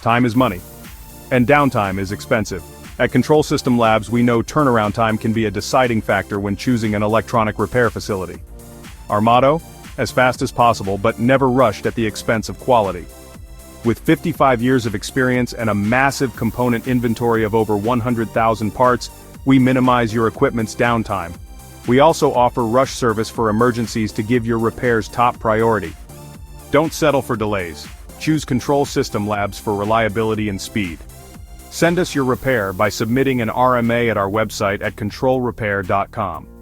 Time is money. And downtime is expensive. At Control System Labs, we know turnaround time can be a deciding factor when choosing an electronic repair facility. Our motto? As fast as possible, but never rushed at the expense of quality. With 55 years of experience and a massive component inventory of over 100,000 parts, we minimize your equipment's downtime. We also offer rush service for emergencies to give your repairs top priority. Don't settle for delays. Choose Control System Labs for reliability and speed. Send us your repair by submitting an RMA at our website at controlrepair.com.